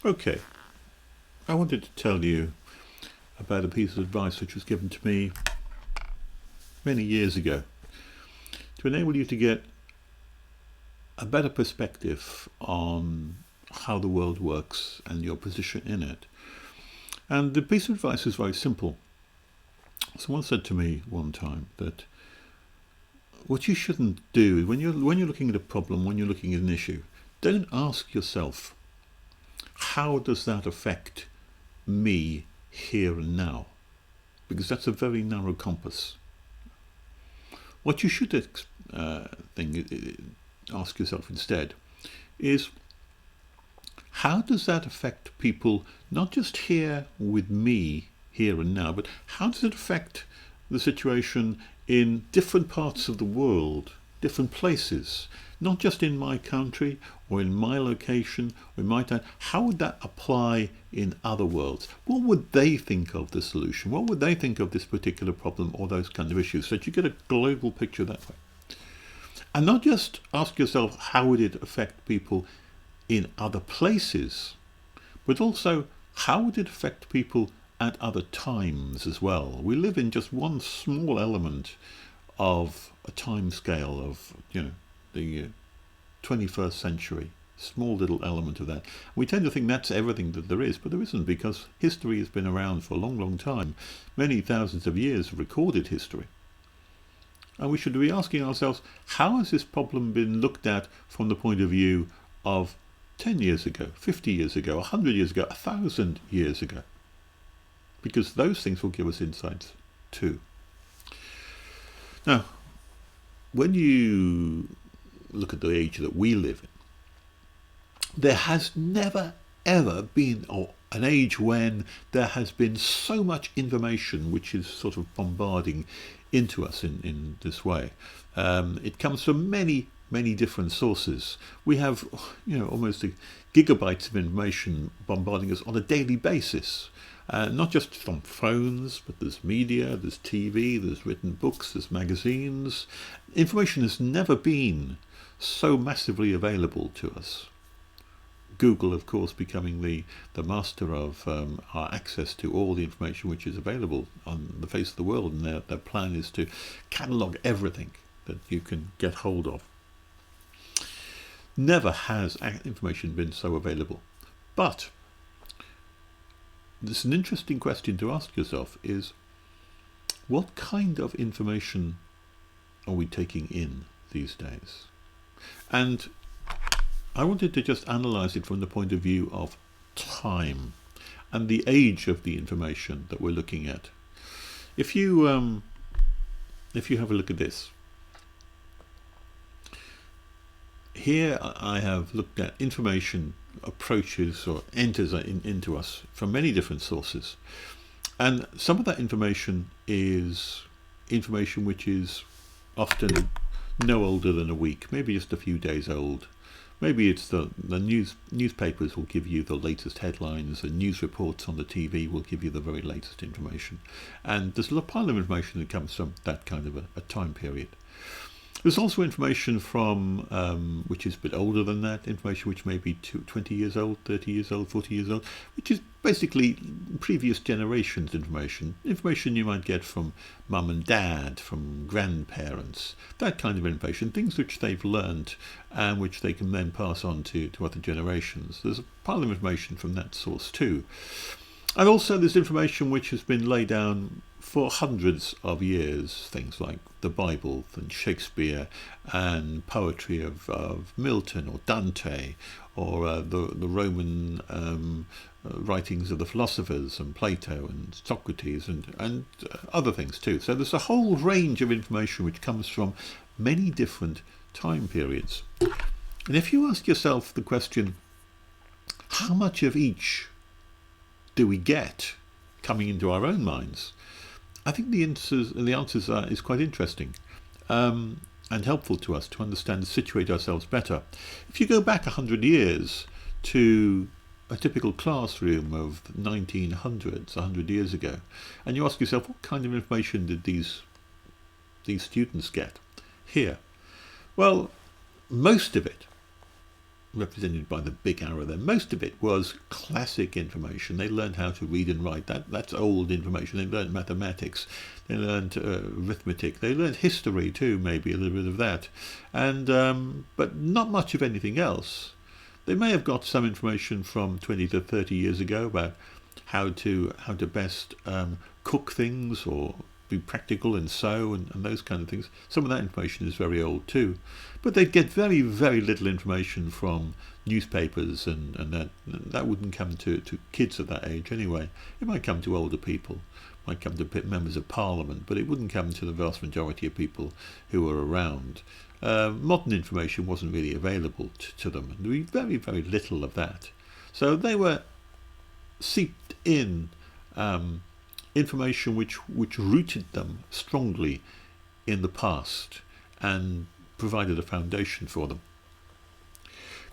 Okay, I wanted to tell you about a piece of advice which was given to me many years ago to enable you to get a better perspective on how the world works and your position in it. And the piece of advice is very simple. Someone said to me one time that what you shouldn't do when you're looking at a problem, when you're looking at an issue, don't ask yourself, how does that affect me here and now? Because that's a very narrow compass. What you should ask yourself instead is, how does that affect people, not just here with me, here and now, but how does it affect the situation in different parts of the world, different places, not just in my country or in my location or in my town? How would that apply in other worlds? What would they think of the solution? What would they think of this particular problem or those kind of issues? So that you get a global picture that way. And not just ask yourself, how would it affect people in other places, but also, how would it affect people at other times as well? We live in just one small element of a time scale of, the 21st century, small little element of that. We tend to think that's everything that there is, but there isn't, because history has been around for a long, long time. Many thousands of years of recorded history. And we should be asking ourselves, how has this problem been looked at from the point of view of 10 years ago, 50 years ago, 100 years ago, 1,000 years ago? Because those things will give us insights too. Now, when you look at the age that we live in, there has never ever been an age when there has been so much information which is sort of bombarding into us in this way. It comes from many different sources. We have, almost gigabytes of information bombarding us on a daily basis. Not just from phones, but there's media, there's TV, there's written books, there's magazines. Information has never been so massively available to us. Google, of course, becoming the master of our access to all the information which is available on the face of the world, and their plan is to catalogue everything that you can get hold of. Never has information been so available. But this is an interesting question to ask yourself, is what kind of information are we taking in these days? And I wanted to just analyze it from the point of view of time and the age of the information that we're looking at. If you have a look at this, here I have looked at information approaches or enters into us from many different sources, and some of that information is information which is often no older than a week, maybe just a few days old. Maybe it's the newspapers will give you the latest headlines, and news reports on the TV will give you the very latest information, and there's a pile of information that comes from that kind of a time period. There's also information from, which is a bit older than that, information which may be 20 years old, 30 years old, 40 years old, which is basically previous generations' information you might get from mum and dad, from grandparents, that kind of information, things which they've learnt and which they can then pass on to other generations. There's a pile of information from that source too. And also there's information which has been laid down for hundreds of years, things like the Bible and Shakespeare and poetry of Milton or Dante, or the Roman writings of the philosophers and Plato and Socrates and other things too. So there's a whole range of information which comes from many different time periods. And if you ask yourself the question, how much of each do we get coming into our own minds? I think the answers is quite interesting and helpful to us to understand and situate ourselves better. If you go back 100 years to a typical classroom of 1900s, 100 years ago, and you ask yourself, what kind of information did these students get here? Well, most of it represented by the big arrow there, most of it was classic information. They learned how to read and write. That's old information. They learned mathematics. They learned arithmetic. They learned history too, maybe a little bit of that, and but not much of anything else. They may have got some information from 20 to 30 years ago about how to best cook things or be practical and sew and those kind of things. Some of that information is very old too, but they'd get very, very little information from newspapers, and that wouldn't come to kids at that age anyway. It might come to older people, might come to members of parliament, but it wouldn't come to the vast majority of people who were around. Modern information wasn't really available to them, and there was very, very little of that. So they were seeped in information which rooted them strongly in the past and provided a foundation for them.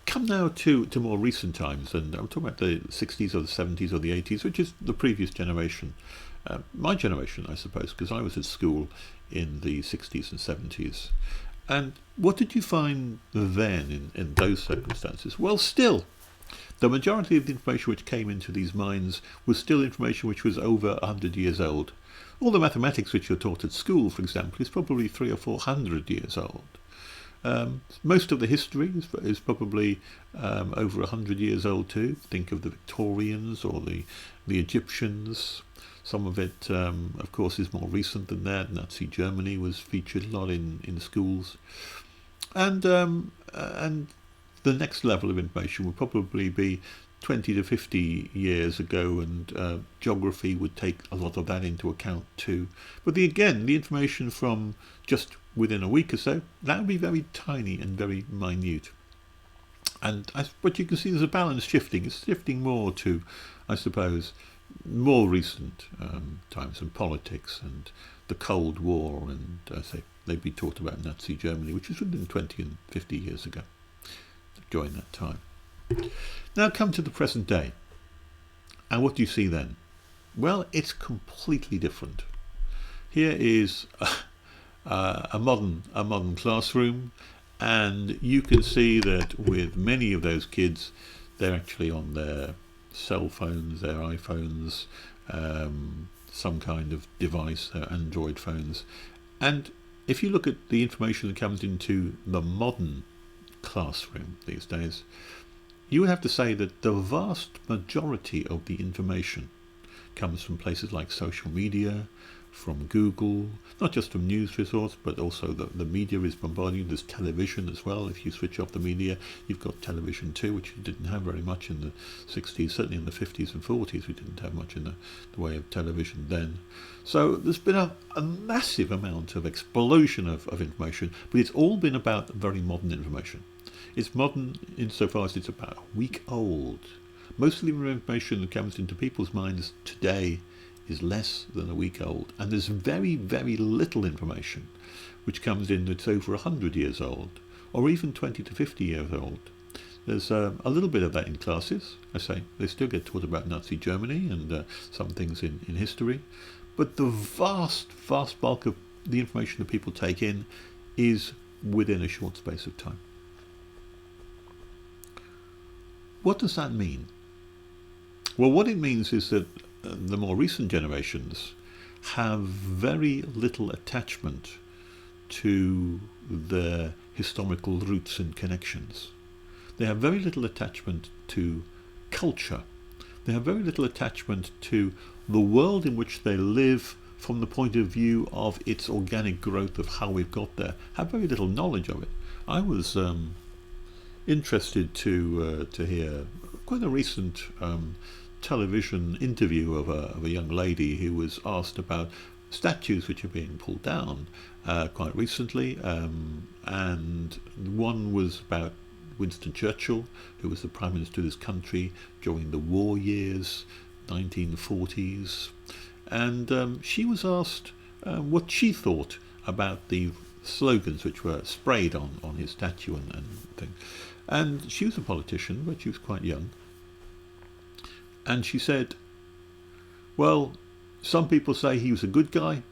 Come now to more recent times, and I'm talking about the 60s or the 70s or the 80s, which is the previous generation. My generation, I suppose, because I was at school in the 60s and 70s. And what did you find then in those circumstances? Well, still, the majority of the information which came into these minds was still information which was over 100 years old. All the mathematics which you're taught at school, for example, is probably 300 or 400 years old. Most of the history is probably over 100 years old too. Think of the Victorians or the Egyptians. Some of it, of course, is more recent than that. Nazi Germany was featured a lot in schools. And the next level of information would probably be 20 to 50 years ago, and geography would take a lot of that into account too. But the information from just within a week or so, that would be very tiny and very minute. And but you can see there's a balance shifting. It's shifting more to, I suppose, more recent times, and politics and the Cold War, and they'd be taught about Nazi Germany, which was within 20 and 50 years ago, during that time. Now come to the present day, and what do you see then? Well, it's completely different. Here is a modern classroom, and you can see that with many of those kids, they're actually on their cell phones, their iPhones, some kind of device, their Android phones. And if you look at the information that comes into the modern classroom these days, you would have to say that the vast majority of the information comes from places like social media, from Google, not just from news resources, but also the media is bombarding you. There's television as well. If you switch off the media, you've got television too, which you didn't have very much in the 60s, certainly in the 50s and 40s. We didn't have much in the way of television then. So there's been a massive amount of explosion of information, but it's all been about very modern information. It's modern insofar as it's about a week old. Most of the information that comes into people's minds today is less than a week old, and there's very, very little information which comes in that's over 100 years old, or even 20 to 50 years old. There's a little bit of that in classes. I say they still get taught about Nazi Germany and some things in history, but the vast bulk of the information that people take in is within a short space of time. What does that mean? Well, what it means is that the more recent generations have very little attachment to their historical roots and connections. They have very little attachment to culture. They have very little attachment to the world in which they live from the point of view of its organic growth, of how we've got there. Have very little knowledge of it. I was interested to hear quite a recent television interview of a young lady who was asked about statues which are being pulled down quite recently, and one was about Winston Churchill, who was the Prime Minister of this country during the war years, 1940s, and she was asked what she thought about the slogans which were sprayed on his statue and things. And she was a politician, but she was quite young. And she said, well, some people say he was a good guy,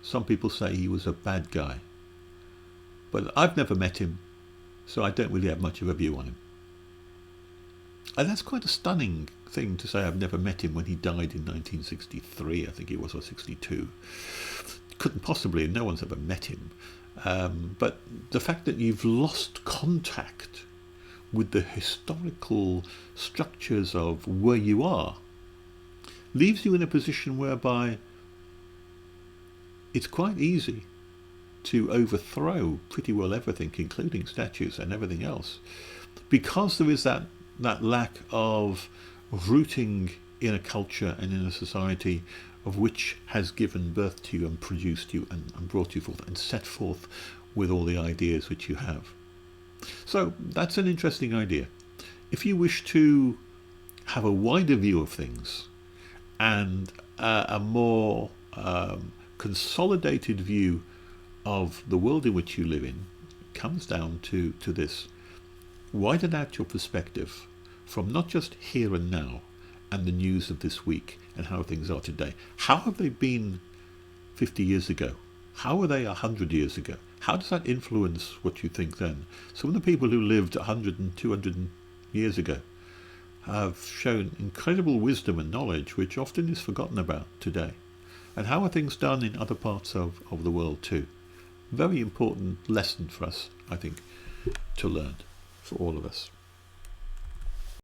some people say he was a bad guy. But I've never met him, so I don't really have much of a view on him. And that's quite a stunning thing to say. I've never met him when he died in 1963, I think it was, or 62. Couldn't possibly, no one's ever met him. But the fact that you've lost contact with the historical structures of where you are leaves you in a position whereby it's quite easy to overthrow pretty well everything, including statues and everything else, because there is that lack of rooting in a culture and in a society of which has given birth to you and produced you and brought you forth and set forth with all the ideas which you have. So that's an interesting idea. If you wish to have a wider view of things and a more consolidated view of the world in which you live in, it comes down to this. Widen out your perspective from not just here and now and the news of this week and how things are today. How have they been 50 years ago? How were they 100 years ago? How does that influence what you think then? Some of the people who lived 100 and 200 years ago have shown incredible wisdom and knowledge which often is forgotten about today. And how are things done in other parts of the world too? Very important lesson for us, I think, to learn, for all of us.